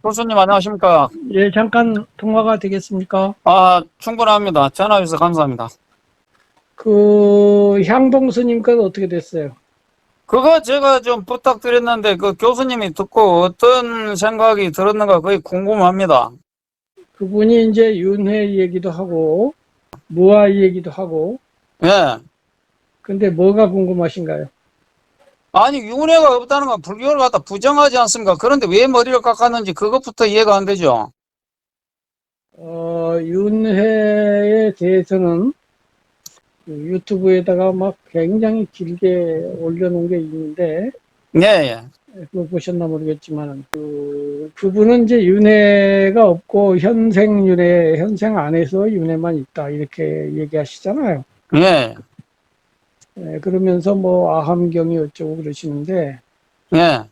교수님 안녕하십니까? 예, 잠깐 통화가 되겠습니까? 충분합니다. 전화 주셔서 감사합니다. 향봉 스님 건 어떻게 됐어요? 그거 제가 좀 부탁드렸는데 그 교수님이 듣고 어떤 생각이 들었는가 거의 궁금합니다. 그분이 이제 윤회 얘기도 하고, 무아 얘기도 하고, 예. 근데 뭐가 궁금하신가요? 아니, 윤회가 없다는 건 불교를 갖다 부정하지 않습니까? 그런데 왜 머리를 깎았는지 그것부터 이해가 안 되죠. 윤회에 대해서는 그 유튜브에다가 막 굉장히 길게 올려놓은 게 있는데, 예, 예. 그거 보셨나 모르겠지만, 그분은 이제 윤회가 없고, 현생 안에서 윤회만 있다, 이렇게 얘기하시잖아요. 예, 그러면서 뭐 아함경이 어쩌고 그러시는데, 예,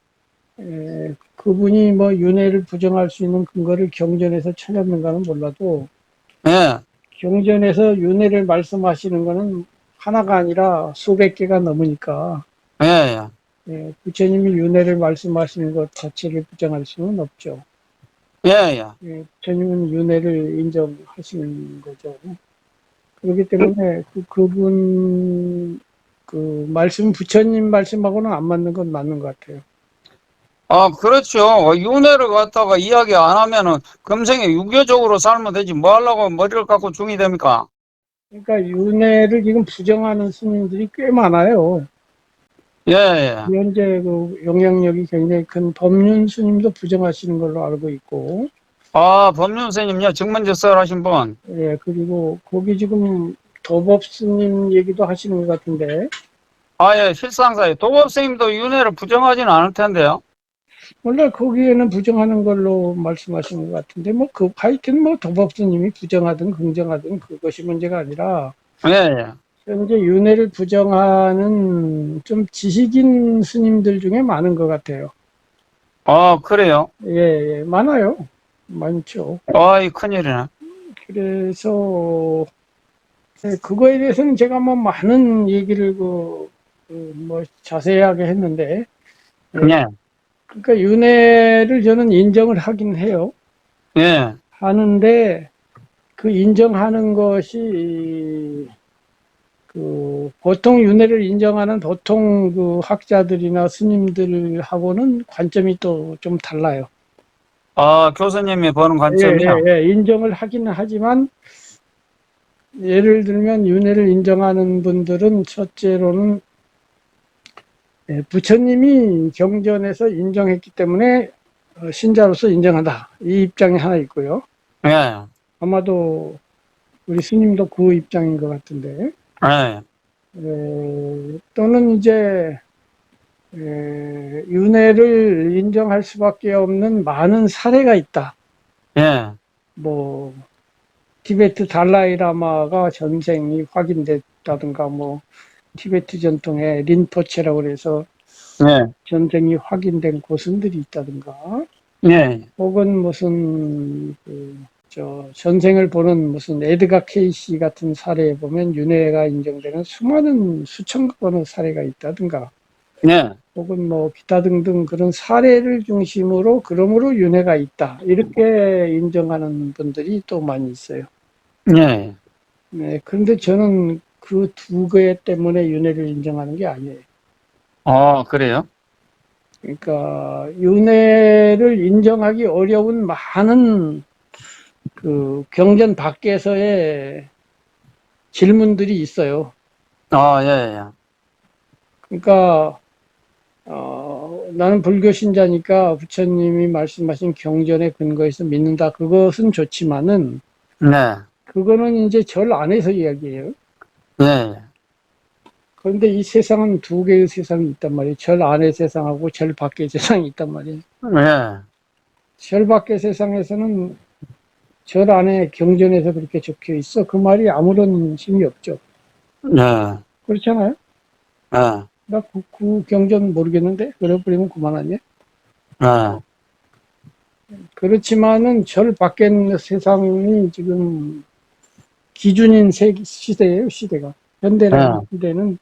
그분이 뭐 윤회를 부정할 수 있는 근거를 경전에서 찾았는가는 몰라도, 예, 경전에서 윤회를 말씀하시는 거는 하나가 아니라 수백 개가 넘으니까, 예, 예. 부처님이 윤회를 말씀하시는 것 자체를 부정할 수는 없죠. 예, 예. 부처님은 윤회를 인정하시는 거죠. 그렇기 때문에 그분 부처님 말씀하고는 안 맞는 건 맞는 것 같아요. 그렇죠. 윤회를 갖다가 이야기 안 하면은 금생에 유교적으로 살면 되지. 뭐 하려고 머리를 깎고 중이 됩니까? 그러니까 윤회를 지금 부정하는 스님들이 꽤 많아요. 예, 예. 현재 그 영향력이 굉장히 큰 법륜 스님도 부정하시는 걸로 알고 있고, 법륜 선생님요. 정문제설 하신 분. 그리고 거기 지금 도법 스님 얘기도 하시는 것 같은데, 예, 실상사에. 도법 선생님도 윤회를 부정하지는 않을 텐데요. 원래 거기에는 부정하는 걸로 말씀하시는 것 같은데, 하여튼 도법 스님이 부정하든 긍정하든 그것이 문제가 아니라, 예, 예. 현재 윤회를 부정하는 좀 지식인 스님들 중에 많은 것 같아요. 그래요. 예, 많아요. 많죠. 이 큰일이네. 그래서 그거에 대해서는 제가 뭐 많은 얘기를 자세하게 했는데, 예, 그러니까 윤회를 저는 인정을 하긴 해요. 예, 하는데 그 인정하는 것이 보통 윤회를 인정하는 보통 그 학자들이나 스님들하고는 관점이 또 좀 달라요. 교수님이 보는 관점이요. 인정을 하기는 하지만 예를 들면 윤회를 인정하는 분들은 첫째로는 부처님이 경전에서 인정했기 때문에 신자로서 인정한다. 이 입장이 하나 있고요. 예, 아마도 우리 스님도 그 입장인 것 같은데, 예, 또는 이제 윤회를 인정할 수밖에 없는 많은 사례가 있다. 예, 뭐 티베트 달라이라마가 전생이 확인됐다든가, 티베트 전통의 린포체라고 그래서 예, 전생이 확인된 고승들이 있다든가, 예, 혹은 무슨 전생을 보는 무슨 에드가 케이시 같은 사례에 보면 윤회가 인정되는 수많은 수천 건의 사례가 있다든가, 예, 혹은 기타 등등 그런 사례를 중심으로 그러므로 윤회가 있다, 이렇게 인정하는 분들이 또 많이 있어요. 예. 그런데 저는 그 두 개 때문에 윤회를 인정하는 게 아니에요. 그래요? 그러니까 윤회를 인정하기 어려운 많은 그 경전 밖에서의 질문들이 있어요. 예, 예. 그러니까 나는 불교 신자니까 부처님이 말씀하신 경전에 근거해서 믿는다. 그것은 좋지만은 네, 그거는 이제 절 안에서 이야기해요. 예, 예. 그런데 이 세상은 두 개의 세상이 있단 말이에요. 절 안의 세상하고 절 밖의 세상이 있단 말이에요. 예. 절 밖의 세상에서는 절 안에 경전에서 그렇게 적혀 있어. 그 말이 아무런 힘이 없죠. 예, 그렇잖아요. 예, 나 그 경전 모르겠는데 그래버리면 그만하냐. 예, 그렇지만은 절 밖의 세상이 지금 기준인 시대예요. 시대가 현대라는 예, 시대는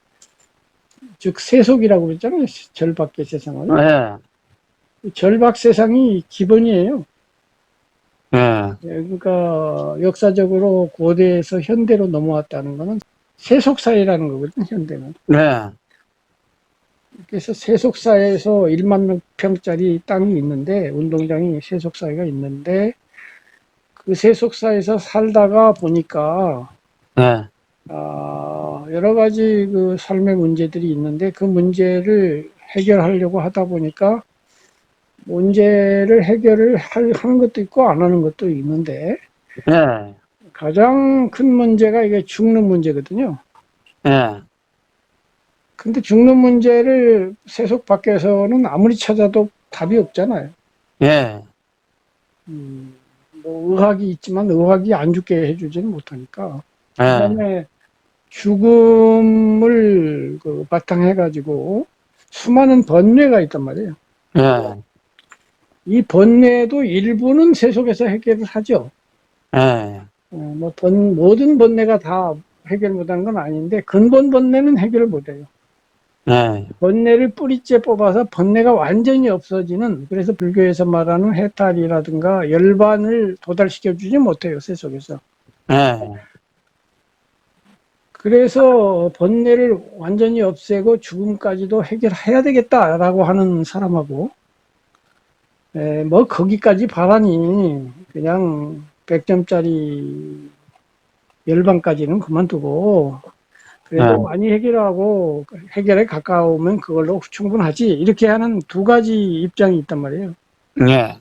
즉 세속이라고 그랬잖아요. 절 밖의 세상을. 예. 절박 세상이 기본이에요. 예, 그러니까 역사적으로 고대에서 현대로 넘어왔다는 거는 세속사회라는 거거든요, 현대는. 네, 그래서 세속사회에서 1만 평짜리 땅이 있는데, 운동장이 세속사회가 있는데, 그 세속사에서 살다가 보니까 네, 여러 가지 그 삶의 문제들이 있는데 그 문제를 해결하려고 하다 보니까 문제를 해결을 하는 것도 있고 안 하는 것도 있는데 예, 가장 큰 문제가 이게 죽는 문제거든요. 예, 근데 죽는 문제를 세속 밖에서는 아무리 찾아도 답이 없잖아요. 예, 뭐 의학이 있지만 의학이 안 죽게 해주지는 못하니까. 예, 그다음에 죽음을 그 바탕해 가지고 수많은 번뇌가 있단 말이에요. 예, 이 번뇌도 일부는 세속에서 해결을 하죠. 예, 모든 번뇌가 다 해결 못하는 건 아닌데 근본 번뇌는 해결을 못해요. 예, 번뇌를 뿌리째 뽑아서 번뇌가 완전히 없어지는, 그래서 불교에서 말하는 해탈이라든가 열반을 도달시켜주지 못해요, 세속에서. 예, 그래서 번뇌를 완전히 없애고 죽음까지도 해결해야 되겠다라고 하는 사람하고, 뭐 거기까지 바라니 그냥 100점짜리 열반까지는 그만두고 그래도 예, 많이 해결하고 해결에 가까우면 그걸로 충분하지, 이렇게 하는 두 가지 입장이 있단 말이에요. 예,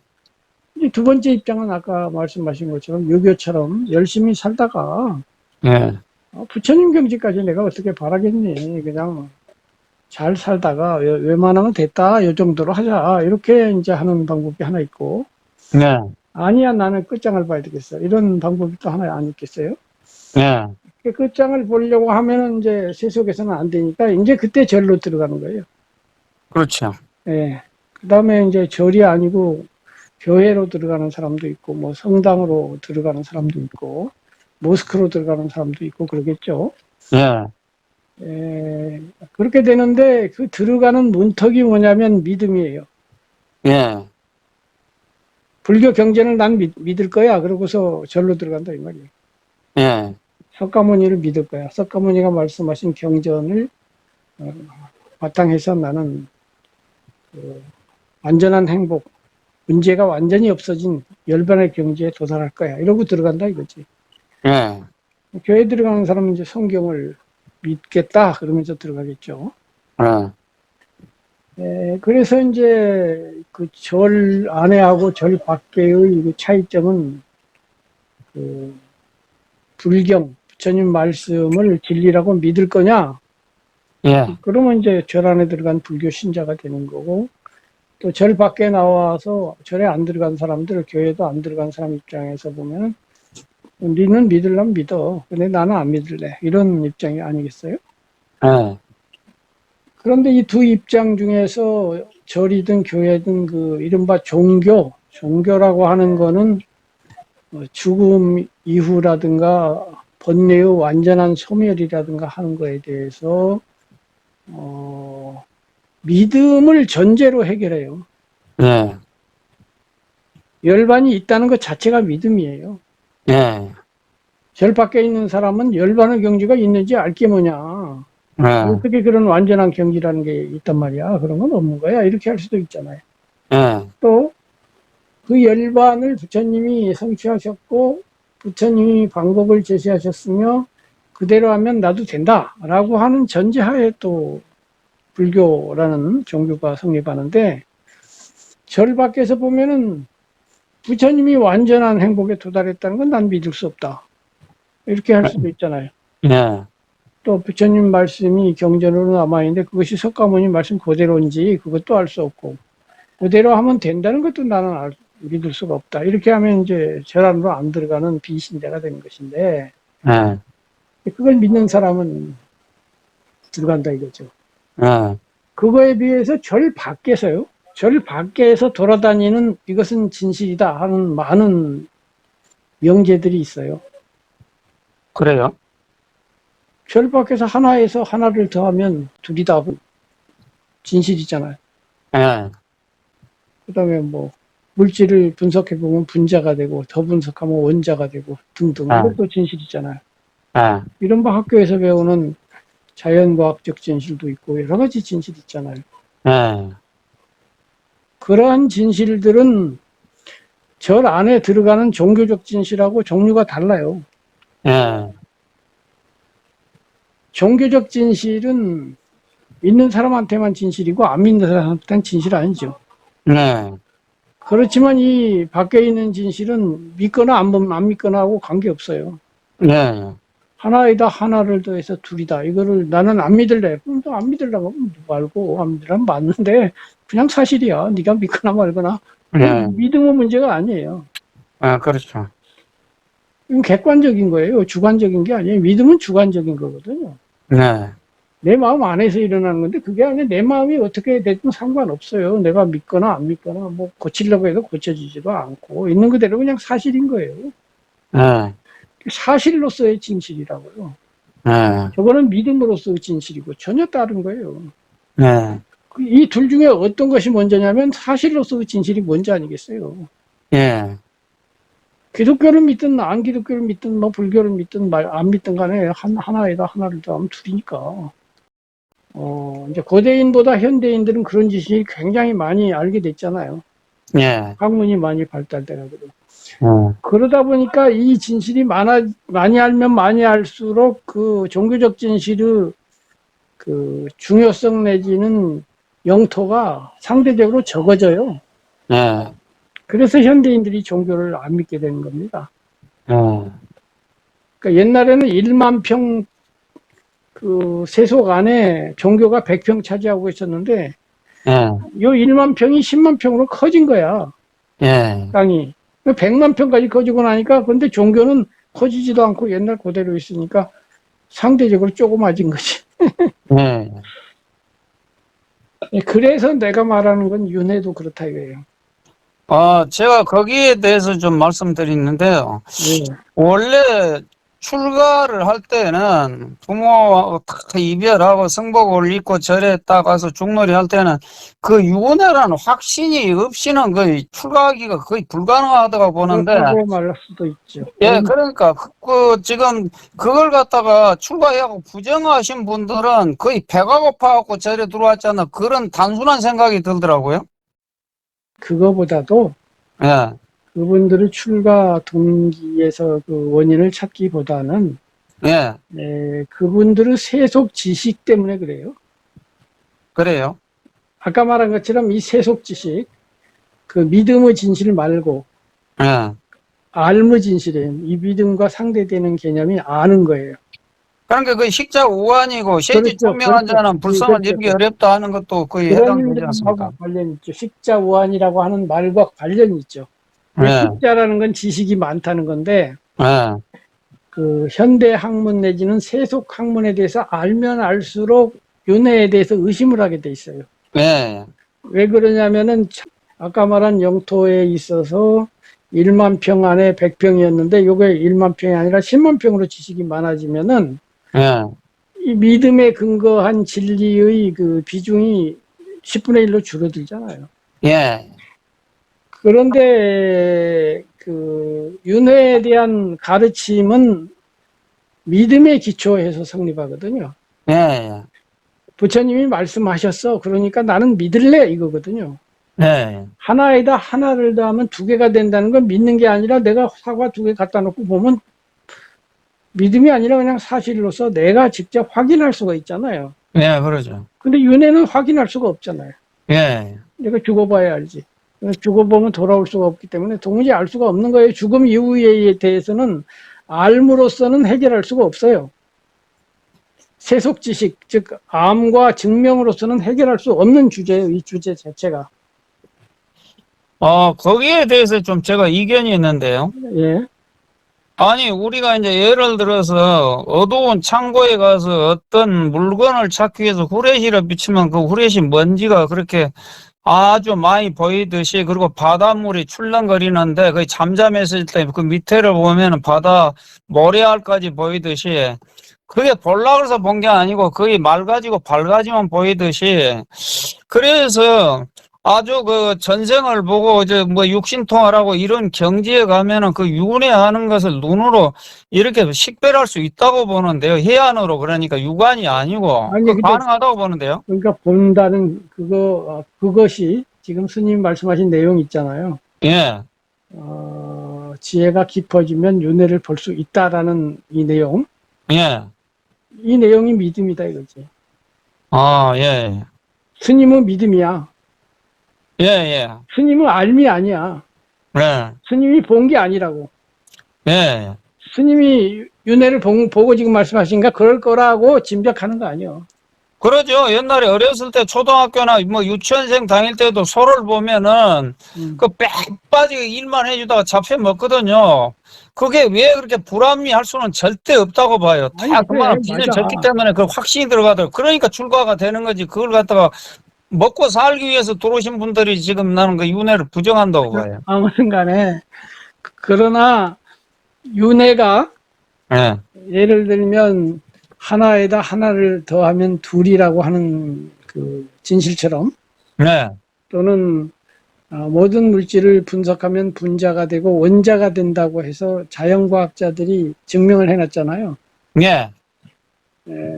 이 두 번째 입장은 아까 말씀하신 것처럼 유교처럼 열심히 살다가 예, 부처님 경지까지 내가 어떻게 바라겠니, 그냥 잘 살다가 웬만하면 됐다 이 정도로 하자, 이렇게 이제 하는 방법이 하나 있고, 예, 아니야 나는 끝장을 봐야 되겠어, 이런 방법이 또 하나 안 있겠어요? 예, 끝장을 보려고 하면은 이제 세속에서는 안 되니까 이제 그때 절로 들어가는 거예요. 그렇죠. 예. 그 다음에 이제 절이 아니고 교회로 들어가는 사람도 있고, 뭐 성당으로 들어가는 사람도 있고, 모스크로 들어가는 사람도 있고 그러겠죠. 예, 그렇게 되는데 그 들어가는 문턱이 뭐냐면 믿음이에요. 예, 불교 경전을 난 믿을 거야, 그러고서 절로 들어간다 이 말이에요. 예, 석가모니를 믿을 거야. 석가모니가 말씀하신 경전을 바탕해서 나는 그 완전한 행복, 문제가 완전히 없어진 열반의 경지에 도달할 거야, 이러고 들어간다 이거지. 예, 교회 들어가는 사람은 이제 성경을 믿겠다 그러면서 들어가겠죠. 그래서 이제 그 절 안에하고 절 밖에의 그 차이점은 그 불경, 부처님 말씀을 진리라고 믿을 거냐? 예, 그러면 이제 절 안에 들어간 불교 신자가 되는 거고, 또 절 밖에 나와서 절에 안 들어간 사람들, 교회도 안 들어간 사람 입장에서 보면 니는 믿으려면 믿어, 근데 나는 안 믿을래, 이런 입장이 아니겠어요? 예, 그런데 이 두 입장 중에서 절이든 교회든 그 이른바 종교라고 하는 거는 죽음 이후라든가 번뇌의 완전한 소멸이라든가 하는 거에 대해서 믿음을 전제로 해결해요. 예, 열반이 있다는 것 자체가 믿음이에요. 예, 절 밖에 있는 사람은 열반의 경지가 있는지 알게 뭐냐, 예, 어떻게 그런 완전한 경지라는 게 있단 말이야, 그런 건 없는 거야, 이렇게 할 수도 있잖아요. 예, 또 그 열반을 부처님이 성취하셨고 부처님이 방법을 제시하셨으며 그대로 하면 나도 된다라고 하는 전제하에 또 불교라는 종교가 성립하는데, 절 밖에서 보면은 부처님이 완전한 행복에 도달했다는 건 난 믿을 수 없다, 이렇게 할 수도 있잖아요. 예, 또 부처님 말씀이 경전으로 남아있는데 그것이 석가모니 말씀 그대로인지 그것도 알 수 없고, 그대로 하면 된다는 것도 나는 믿을 수가 없다, 이렇게 하면 이제 절 안으로 안 들어가는 비신자가 되는 것인데, 예, 그걸 믿는 사람은 들어간다 이거죠. 예, 그거에 비해서 절 밖에서요, 절 밖에서 돌아다니는 이것은 진실이다 하는 많은 명제들이 있어요. 그래요? 절 밖에서 하나에서 하나를 더하면 둘이다, 진실이잖아요. 예, 그다음에 뭐 물질을 분석해 보면 분자가 되고 더 분석하면 원자가 되고 등등 아, 이것도 진실이잖아요. 아, 이른바 학교에서 배우는 자연과학적 진실도 있고 여러 가지 진실이 있잖아요. 예, 그러한 진실들은 절 안에 들어가는 종교적 진실하고 종류가 달라요. 예, 종교적 진실은 믿는 사람한테만 진실이고 안 믿는 사람한테는 진실 아니죠. 네, 그렇지만 이 밖에 있는 진실은 믿거나 안 믿거나 하고 관계없어요. 네, 하나이다 하나를 더해서 둘이다. 이거를 나는 안 믿을래. 그럼 또 안 믿으려고 말고 안 믿으려면 맞는데 그냥 사실이야. 네가 믿거나 말거나. 네, 믿음은 문제가 아니에요. 아, 그렇죠. 이건 객관적인 거예요. 주관적인 게 아니에요. 믿음은 주관적인 거거든요. 네, 내 마음 안에서 일어나는 건데 그게 아니라 내 마음이 어떻게 됐든 상관없어요. 내가 믿거나 안 믿거나 뭐 고치려고 해도 고쳐지지도 않고 있는 그대로 그냥 사실인 거예요. 네, 사실로서의 진실이라고요. 네, 저거는 믿음으로서의 진실이고 전혀 다른 거예요. 네, 이 둘 중에 어떤 것이 먼저냐면 사실로서의 진실이 먼저 아니겠어요. 예, 기독교를 믿든 안 기독교를 믿든 뭐 불교를 믿든 안 믿든 간에 하나에다 하나를 더하면 둘이니까. 이제 고대인보다 현대인들은 그런 지식이 굉장히 많이 알게 됐잖아요. 예, 학문이 많이 발달돼가지고. 어, 그러다 보니까 이 진실이 많이 알면 많이 알수록 그 종교적 진실의 그 중요성 내지는 영토가 상대적으로 적어져요. 예, 그래서 현대인들이 종교를 안 믿게 되는 겁니다. 어, 그러니까 옛날에는 1만 평 그 세속 안에 종교가 100평 차지하고 있었는데 예, 요 1만 평이 10만 평으로 커진 거야. 예, 땅이. 100만 평까지 커지고 나니까 근데 종교는 커지지도 않고 옛날 그대로 있으니까 상대적으로 조그마진 거지. 예. 그래서 내가 말하는 건 윤회도 그렇다 이거예요. 제가 거기에 대해서 좀 말씀드리는데요. 예. 원래 출가를 할 때는 부모하고 다 이별하고 성복을 입고 절에 딱 가서 죽놀이 할 때는 그 유언이라는 확신이 없이는 거의 출가하기가 거의 불가능하다고 보는데, 그렇다고 말할 수도 있죠. 예, 그러니까 지금 그걸 갖다가 출가하고 부정하신 분들은 거의 배가 고파갖고 절에 들어왔잖아. 그런 단순한 생각이 들더라고요. 그거보다도 예, 그분들의 출가 동기에서 그 원인을 찾기보다는 예, 그분들의 세속 지식 때문에 그래요. 그래요. 아까 말한 것처럼 이 세속 지식, 그 믿음의 진실 말고 예. 알무 진실이에요. 이 믿음과 상대되는 개념이 아는 거예요. 그러니까 그 식자 우환이고 세지 그렇죠. 총명한 그렇죠. 자는 불성을 그렇죠. 이루기 어렵다 하는 것도 거의 그런 해당되지 않습니까? 점하고 관련이 있죠. 식자 우환이라고 하는 말과 관련이 있죠. 네, 식자라는 건 지식이 많다는 건데 네, 그 현대 학문 내지는 세속 학문에 대해서 알면 알수록 윤회에 대해서 의심을 하게 돼 있어요. 네, 왜 그러냐면은 아까 말한 영토에 있어서 1만 평 안에 100평이었는데 요게 1만 평이 아니라 10만 평으로 지식이 많아지면은 네, 이 믿음에 근거한 진리의 그 비중이 10분의 1로 줄어들잖아요. 예, 그런데 그 윤회에 대한 가르침은 믿음에 기초해서 성립하거든요. 예, 부처님이 말씀하셨어. 그러니까 나는 믿을래 이거거든요. 예, 하나에다 하나를 더하면 두 개가 된다는 건 믿는 게 아니라 내가 사과 두 개 갖다 놓고 보면 믿음이 아니라 그냥 사실로서 내가 직접 확인할 수가 있잖아요. 예, 그러죠. 근데 윤회는 확인할 수가 없잖아요. 예, 내가 죽어봐야 알지. 죽어보면 돌아올 수가 없기 때문에 도무지 알 수가 없는 거예요. 죽음 이후에 대해서는 알므로서는 해결할 수가 없어요. 세속 지식, 즉 암과 증명으로서는 해결할 수 없는 주제예요. 이 주제 자체가. 거기에 대해서 좀 제가 이견이 있는데요. 예. 아니, 우리가 이제 예를 들어서 어두운 창고에 가서 어떤 물건을 찾기 위해서 후레쉬를 비추면 그 후레쉬 먼지가 그렇게 아주 많이 보이듯이, 그리고 바닷물이 출렁거리는데 거의 잠잠했을 때 그 밑에를 보면은 바다 모래알까지 보이듯이, 그게 볼라 그래서 본 게 아니고 거의 맑아지고 밝아지만 보이듯이, 그래서 아주 그 전생을 보고 이제 뭐 육신통화라고 이런 경지에 가면은 그 윤회하는 것을 눈으로 이렇게 식별할 수 있다고 보는데요. 해안으로 그러니까 육안이 아니고 아니, 그 근데, 가능하다고 보는데요. 그러니까 본다는 그것이 지금 스님 말씀하신 내용 있잖아요. 예, 지혜가 깊어지면 윤회를 볼 수 있다라는 이 내용. 예, 이 내용이 믿음이다 이거지. 아, 예, 스님은 믿음이야. 예, 예, 스님은 알미 아니야. 예, 스님이 본 게 아니라고. 예. 스님이 윤회를 보고 지금 말씀하신가 그럴 거라고 짐작하는 거 아니에요. 그러죠. 옛날에 어렸을 때 초등학교나 뭐 유치원생 다닐 때도 소를 보면은 음. 그 빽 빠지게 일만 해주다가 잡혀 먹거든요. 그게 왜 그렇게 불합리할 수는 절대 없다고 봐요. 아니 다 그래 그만 빚을 맞아. 졌기 때문에 그 확신이 들어가더라고요. 그러니까 출가가 되는 거지. 그걸 갖다가 먹고 살기 위해서 들어오신 분들이 지금 나는 그 윤회를 부정한다고 봐요. 아무튼 간에 그러나 윤회가 예, 예를 들면 하나에다 하나를 더하면 둘이라고 하는 그 진실처럼 네, 또는 모든 물질을 분석하면 분자가 되고 원자가 된다고 해서 자연과학자들이 증명을 해놨잖아요. 예,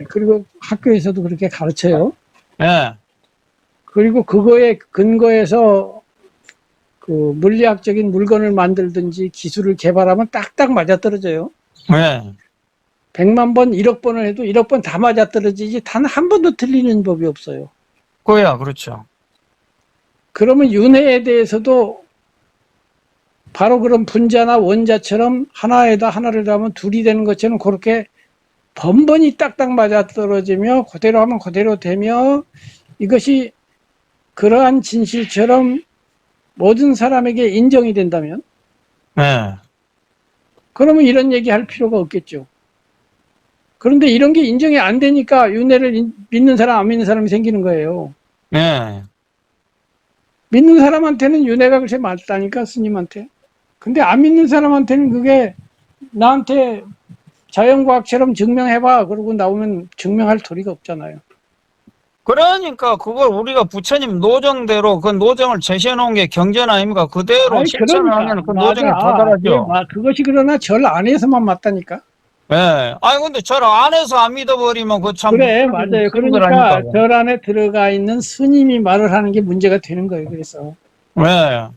그리고 학교에서도 그렇게 가르쳐요. 예, 그리고 그거에 근거해서 그 물리학적인 물건을 만들든지 기술을 개발하면 딱딱 맞아떨어져요. 예. 100만 번, 1억 번을 해도 1억 번 다 맞아떨어지지 단 한 번도 틀리는 법이 없어요. 그야, 그렇죠. 그러면 윤회에 대해서도 바로 그런 분자나 원자처럼 하나에다 하나를 더하면 둘이 되는 것처럼 그렇게 번번이 딱딱 맞아떨어지며 그대로 하면 그대로 되며 이것이 그러한 진실처럼 모든 사람에게 인정이 된다면 예, 그러면 이런 얘기 할 필요가 없겠죠. 그런데 이런 게 인정이 안 되니까 윤회를 믿는 사람 안 믿는 사람이 생기는 거예요. 예. 믿는 사람한테는 윤회가 글쎄 맞다니까 스님한테. 근데 안 믿는 사람한테는 그게 나한테 자연과학처럼 증명해봐 그러고 나오면 증명할 도리가 없잖아요. 그러니까 그걸 우리가 부처님 노정대로 그 노정을 제시해 놓은 게 경전 아닙니까? 그대로 아이 실천을 그러니까 하면 그 노정에 맞아. 도달하죠. 그것이 그러나 절 안에서만 맞다니까. 예. 아니 근데 절 안에서 안 믿어버리면 그 참 그래 맞아요. 스님들 그러니까 아닙니까? 절 안에 들어가 있는 스님이 말을 하는 게 문제가 되는 거예요. 그래서 예.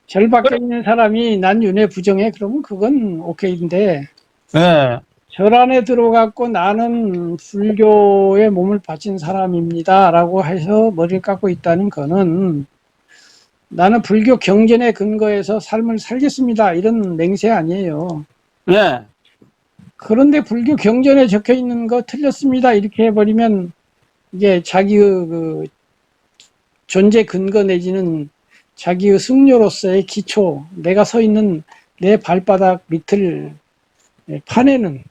절 밖에 그래, 있는 사람이 난 윤회 부정해 그러면 그건 오케이인데 예. 절 안에 들어갔고 나는 불교에 몸을 바친 사람입니다 라고 해서 머리를 깎고 있다는 거는 나는 불교 경전에 근거해서 삶을 살겠습니다 이런 맹세 아니에요. 예. 그런데 불교 경전에 적혀 있는 거 틀렸습니다 이렇게 해버리면 이게 자기의 그 존재 근거 내지는 자기의 승려로서의 기초, 내가 서 있는 내 발바닥 밑을 파내는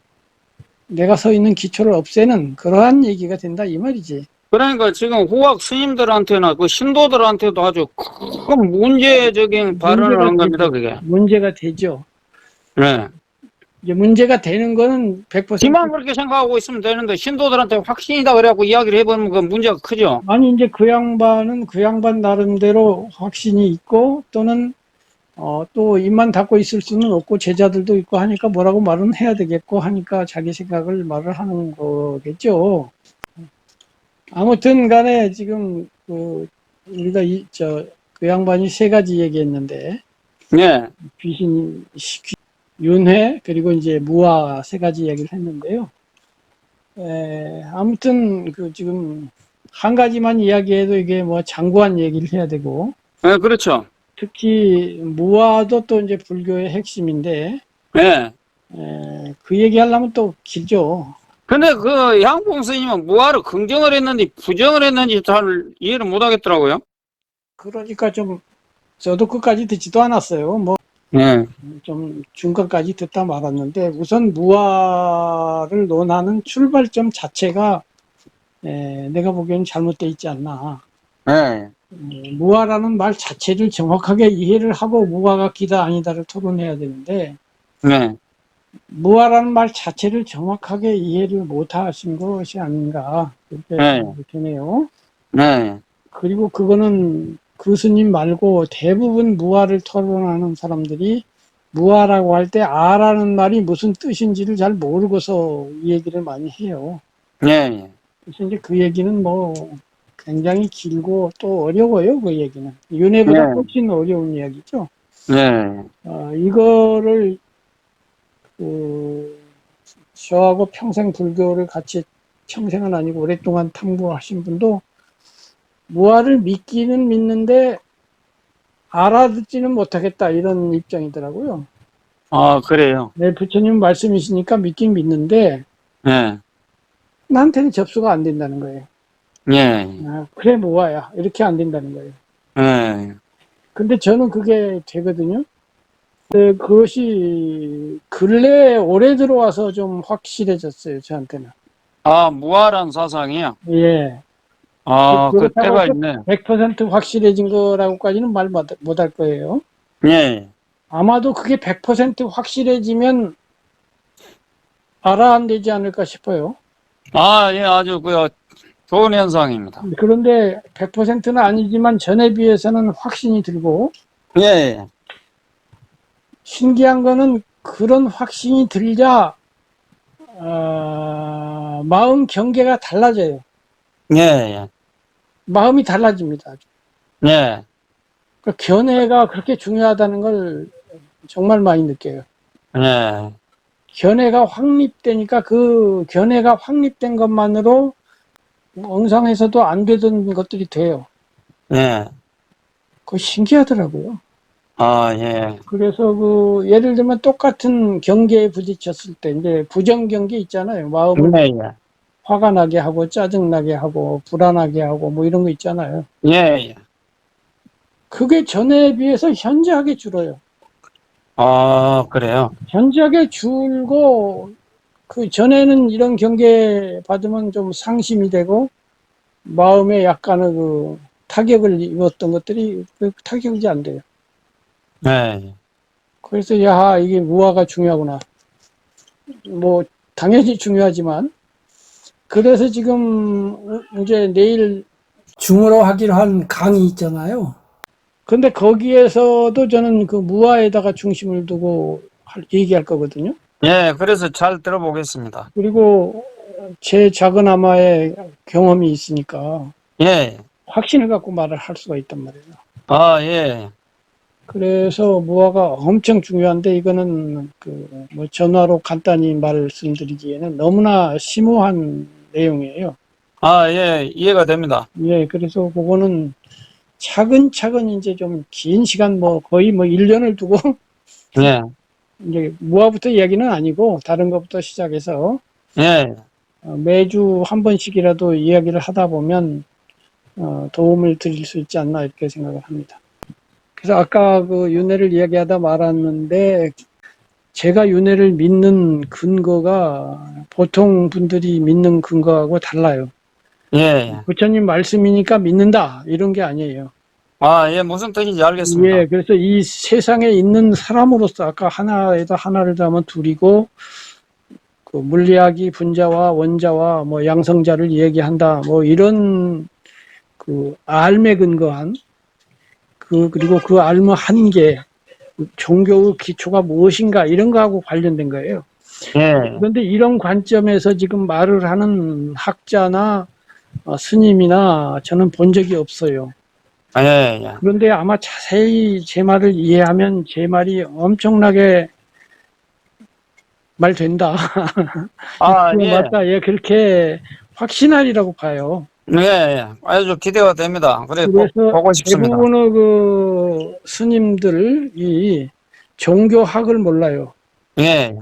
내가 서 있는 기초를 없애는 그러한 얘기가 된다 이 말이지. 그러니까 지금 후학 스님들한테나 그 신도들한테도 아주 큰 문제적인 발언을 문제가 한 겁니다, 되죠. 그게. 문제가 되죠. 예. 이제 문제가 되는 거는 100% 지만 그렇게 생각하고 있으면 되는데 신도들한테 확신이다 그래갖고 이야기를 해보면 그 문제가 크죠. 아니 이제 그 양반은 그 양반 나름대로 확신이 있고 또는 또 입만 닫고 있을 수는 없고 제자들도 있고 하니까 뭐라고 말은 해야 되겠고 하니까 자기 생각을 말을 하는 거겠죠. 아무튼 간에 지금 우리가 그 양반이 세 가지 얘기했는데 예. 귀신, 윤회 그리고 이제 무화 세 가지 얘기를 했는데요. 아무튼 지금 한 가지만 이야기해도 이게 뭐 장구한 얘기를 해야 되고 예, 그렇죠. 특히 무화도 또 이제 불교의 핵심인데 예. 그 얘기하려면 또 길죠. 근데 그 양봉 스님은 무화를 긍정을 했는지 부정을 했는지 잘 이해를 못 하겠더라고요. 그러니까 좀 저도 끝까지 듣지도 않았어요. 뭐 예. 좀 중간까지 듣다 말았는데 우선 무화를 논하는 출발점 자체가 내가 보기에는 잘못되어 있지 않나. 예. 무화라는 말 자체를 정확하게 이해를 하고 무화가 기다 아니다를 토론해야 되는데 네. 무화라는 말 자체를 정확하게 이해를 못 하신 것이 아닌가 그렇게 네. 되네요. 네. 그리고 그거는 그 스님 말고 대부분 무아를 토론하는 사람들이 무아라고 할 때 아라는 말이 무슨 뜻인지를 잘 모르고서 이 얘기를 많이 해요. 예, 예. 그래서 이제 그 얘기는 뭐 굉장히 길고 또 어려워요. 그 얘기는 윤회보다 네. 훨씬 어려운 이야기죠. 예, 이거를 저하고 평생 불교를 같이 평생은 아니고 오랫동안 탐구하신 분도 무아를 믿기는 믿는데 알아듣지는 못하겠다 이런 입장이더라고요. 아, 그래요. 네, 부처님 말씀이시니까 믿긴 믿는데 예, 나한테는 접수가 안 된다는 거예요. 예, 그래 무아야 이렇게 안 된다는 거예요. 예. 근데 저는 그게 되거든요. 그것이 근래에 오래 들어와서 좀 확실해졌어요, 저한테는. 아, 무아란 사상이요? 예. 아, 그 때가 그렇다고 있네. 100% 확실해진 거라고까지는 말 못할 거예요. 예. 아마도 그게 100% 확실해지면 안 되지 않을까 싶어요. 아, 예, 아주 좋은 현상입니다. 그런데 100%는 아니지만 전에 비해서는 확신이 들고, 예, 예. 신기한 거는 그런 확신이 들자 마음 경계가 달라져요. 예, 예. 마음이 달라집니다. 예. 그 견해가 그렇게 중요하다는 걸 정말 많이 느껴요. 예. 견해가 확립되니까 그 견해가 확립된 것만으로 엉성해서도 안 되던 것들이 돼요. 예. 그거 신기하더라고요. 아, 예. 그래서 예를 들면 똑같은 경계에 부딪혔을 때 이제 부정 경계 있잖아요. 마음을 예, 예. 화가 나게 하고 짜증 나게 하고 불안하게 하고 뭐 이런 거 있잖아요. 예, 예. 그게 전에 비해서 현저하게 줄어요. 아, 그래요? 현저하게 줄고 그 전에는 이런 경계 받으면 좀 상심이 되고 마음에 약간의 타격을 입었던 것들이 그 타격이 안 돼요. 예. 그래서 야 이게 무아가 중요하구나. 뭐 당연히 중요하지만 그래서 지금 이제 내일 중으로 하기로 한 강의 있잖아요. 근데 거기에서도 저는 그 무아에다가 중심을 두고 얘기할 거거든요. 예, 그래서 잘 들어보겠습니다. 그리고 제 작은 아마의 경험이 있으니까 예. 확신을 갖고 말을 할 수가 있단 말이에요. 아, 예. 그래서 무아가 엄청 중요한데 이거는 뭐 전화로 간단히 말씀드리기에는 너무나 심오한 내용이에요. 아, 예. 이해가 됩니다. 예, 그래서 그거는 차근차근 이제 좀 긴 시간 거의 1년을 두고 예. 이제 무아부터 이야기는 아니고 다른 것부터 시작해서 예. 매주 한 번씩이라도 이야기를 하다 보면 도움을 드릴 수 있지 않나 이렇게 생각을 합니다. 그래서 아까 그 윤회를 이야기하다 말았는데 제가 윤회를 믿는 근거가 보통 분들이 믿는 근거하고 달라요. 예. 부처님 말씀이니까 믿는다 이런 게 아니에요. 아, 예. 무슨 뜻인지 알겠습니다. 예, 그래서 이 세상에 있는 사람으로서 아까 하나에다 하나를 더하면 둘이고 그 물리학이 분자와 원자와 뭐 양성자를 얘기한다 뭐 이런 그 알매 근거한 그리고 그 알무 한계 종교의 기초가 무엇인가 이런 거하고 관련된 거예요. 예. 그런데 이런 관점에서 지금 말을 하는 학자나 스님이나 저는 본 적이 없어요. 예, 예. 그런데 아마 자세히 제 말을 이해하면 제 말이 엄청나게 말 된다. 아, 예. 맞다. 예, 그렇게 확신하리라고 봐요. 예, 예. 아주 기대가 됩니다. 그래, 꼭 그래서 보고 싶습니다. 대부분의 그 스님들이 종교학을 몰라요. 예.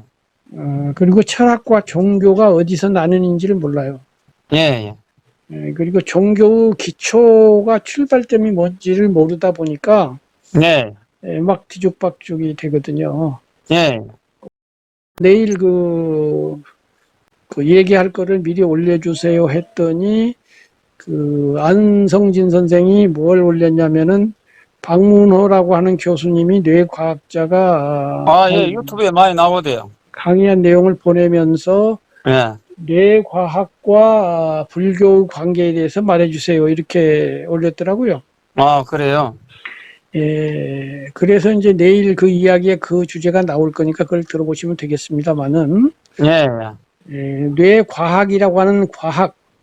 그리고 철학과 종교가 어디서 나뉘는지를 몰라요. 예, 예. 그리고 종교의 기초가 출발점이 뭔지를 모르다 보니까 예. 막 뒤죽박죽이 되거든요. 예. 내일 그 얘기할 거를 미리 올려주세요 했더니 안성진 선생이 뭘 올렸냐면은 박문호라고 하는 교수님이 뇌과학자가 아, 예. 유튜브에 많이 나오대요. 강의한 내용을 보내면서 예. 뇌과학과 불교 관계에 대해서 말해주세요 이렇게 올렸더라고요. 아, 그래요? 예, 그래서 이제 내일 그 이야기에 그 주제가 나올 거니까 그걸 들어보시면 되겠습니다만은, 예, 예, 뇌과학이라고 하는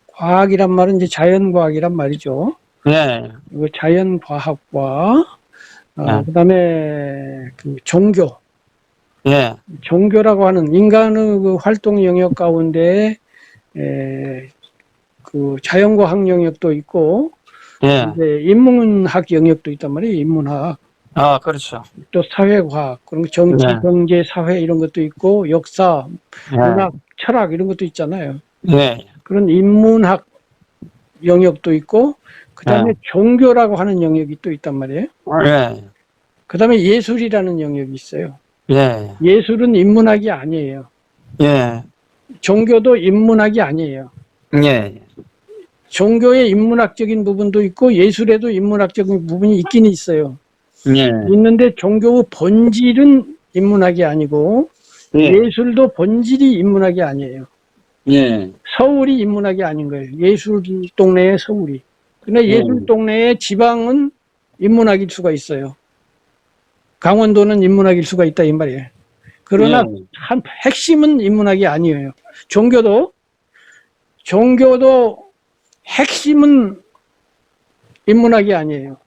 과학이란 말은 이제 자연과학이란 말이죠. 예, 그 자연과학과, 예, 그다음에 그 예, 종교라고 하는 인간의 그 활동 영역 가운데, 에, 그 자연과학 영역도 있고, 예. 이제 인문학 영역도 있단 말이에요. 인문학. 아, 그렇죠. 또 사회과학, 그런 정치, 예, 경제, 사회 이런 것도 있고, 역사, 문학, 예, 철학 이런 것도 있잖아요. 예, 그런 인문학 영역도 있고, 그 다음에 예, 종교라고 하는 영역이 또 있단 말이에요. 예, 그 다음에 예술이라는 영역이 있어요. 예, 예술은 인문학이 아니에요. 예, 종교도 인문학이 아니에요. 예, 종교의 인문학적인 부분도 있고, 예술에도 인문학적인 부분이 있긴 있어요. 예, 있는데 종교의 본질은 인문학이 아니고, 예, 예술도 본질이 인문학이 아니에요. 예, 서울이 인문학이 아닌 거예요. 예술 동네의 서울이. 근데 예, 예술 동네의 지방은 인문학일 수가 있어요. 강원도는 인문학일 수가 있다 이 말이에요. 그러나 예, 한 핵심은 인문학이 아니에요. 종교도 핵심은 인문학이 아니에요.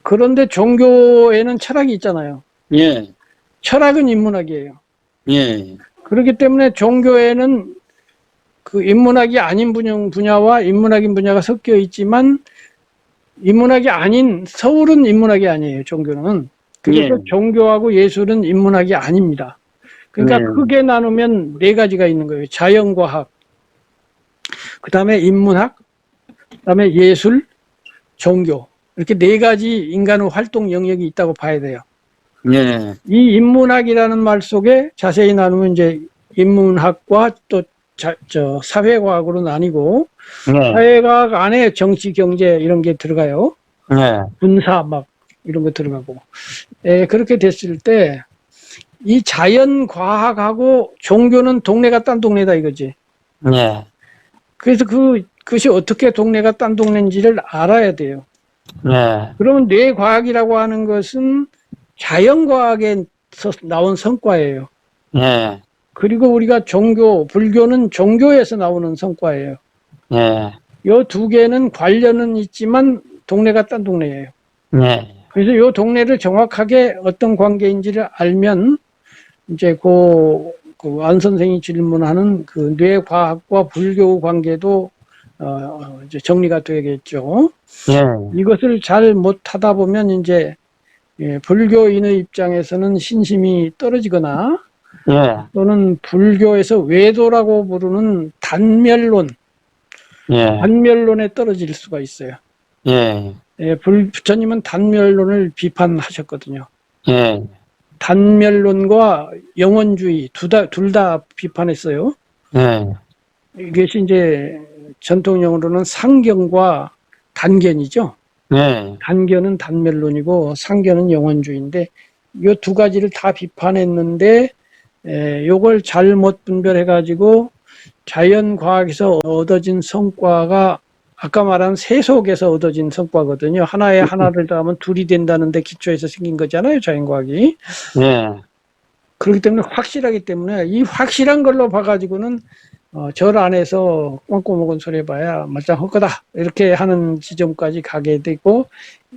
그런데 종교에는 철학이 있잖아요. 예, 철학은 인문학이에요. 예, 그렇기 때문에 종교에는 그 인문학이 아닌 분야와 인문학인 분야가 섞여 있지만 인문학이 아닌 서울은 인문학이 아니에요. 종교는. 그래서 예, 종교하고 예술은 인문학이 아닙니다. 그러니까 예, 크게 나누면 네 가지가 있는 거예요. 자연과학, 그 다음에 인문학, 그 다음에 예술, 종교. 이렇게 네 가지 인간의 활동 영역이 있다고 봐야 돼요. 예, 이 인문학이라는 말 속에 자세히 나누면 이제 인문학과 또 사회과학으로 나뉘고, 예, 사회과학 안에 정치, 경제 이런 게 들어가요. 예, 군사 막 이런 거 들어가고. 예, 그렇게 됐을 때 이 자연과학하고 종교는 동네가 딴 동네다 이거지. 예, 그래서 그것이 어떻게 동네가 딴 동네인지를 알아야 돼요. 예, 그러면 뇌과학이라고 하는 것은 자연과학에서 나온 성과예요. 예, 그리고 우리가 불교는 종교에서 나오는 성과예요. 예, 이 두 개는 관련은 있지만 동네가 딴 동네예요. 예, 그래서 이 동네를 정확하게 어떤 관계인지를 알면 이제 안 선생이 질문하는 그 뇌과학과 불교 관계도 이제 정리가 되겠죠. 예, 이것을 잘 못하다 보면 이제 불교인의 입장에서는 신심이 떨어지거나 예, 또는 불교에서 외도라고 부르는 예, 단멸론에 떨어질 수가 있어요. 예, 부처님은 단멸론을 비판하셨거든요. 예, 단멸론과 영원주의 둘 다 비판했어요. 예, 이것이 이제 전통용어로는 상견과 단견이죠. 예, 단견은 단멸론이고 상견은 영원주의인데 이 두 가지를 다 비판했는데 요걸 잘못 분별해 가지고 자연과학에서 얻어진 성과가 아까 말한 세속에서 얻어진 성과거든요. 하나에 하나를 더하면 둘이 된다는데 기초에서 생긴 거잖아요. 자연과학이. 예, 그렇기 때문에 확실하기 때문에 이 확실한 걸로 봐가지고는 절 안에서 꼼꼼먹은 소리 해봐야 말짱 헛거다 이렇게 하는 지점까지 가게 되고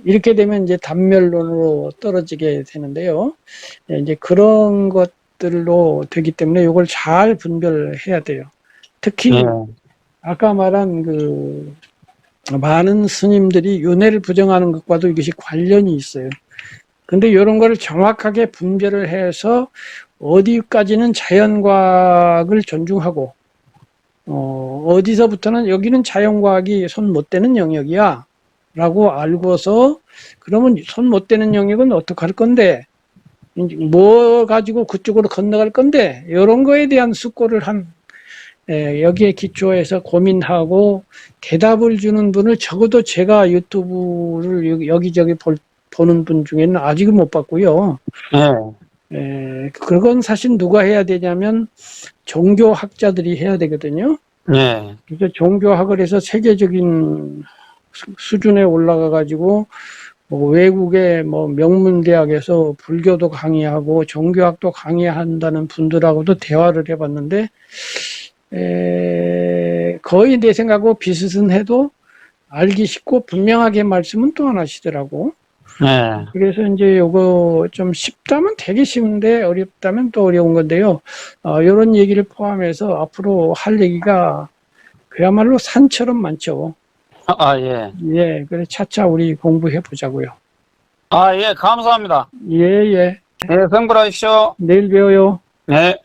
이렇게 되면 이제 단멸론으로 떨어지게 되는데요. 이제 그런 것들로 되기 때문에 이걸 잘 분별해야 돼요. 특히 예, 아까 말한 그 많은 스님들이 윤회를 부정하는 것과도 이것이 관련이 있어요. 근데 이런 거를 정확하게 분별을 해서 어디까지는 자연과학을 존중하고 어디서부터는 여기는 자연과학이 손 못 대는 영역이야 라고 알고서 그러면 손 못 대는 영역은 어떡할 건데 뭐 가지고 그쪽으로 건너갈 건데 이런 거에 대한 숙고를 여기에 기초해서 고민하고 대답을 주는 분을 적어도 제가 유튜브를 여기저기 보는 분 중에는 아직은 못 봤고요. 그건 사실 누가 해야 되냐면 종교학자들이 해야 되거든요. 예, 그래서 종교학을 해서 세계적인 수준에 올라가 가지고 뭐 외국의 뭐 명문 대학에서 불교도 강의하고 종교학도 강의한다는 분들하고도 대화를 해봤는데 거의 내 생각하고 비슷해도 알기 쉽고 분명하게 말씀은 또 안 하시더라고. 네. 그래서 이제 요거 좀 쉽다면 되게 쉬운데 어렵다면 또 어려운 건데요. 요런 얘기를 포함해서 앞으로 할 얘기가 그야말로 산처럼 많죠. 아, 예. 예, 그래 차차 우리 공부해 보자고요. 아, 예, 감사합니다. 예, 예. 예, 성불하십시오. 내일 봬요. 네.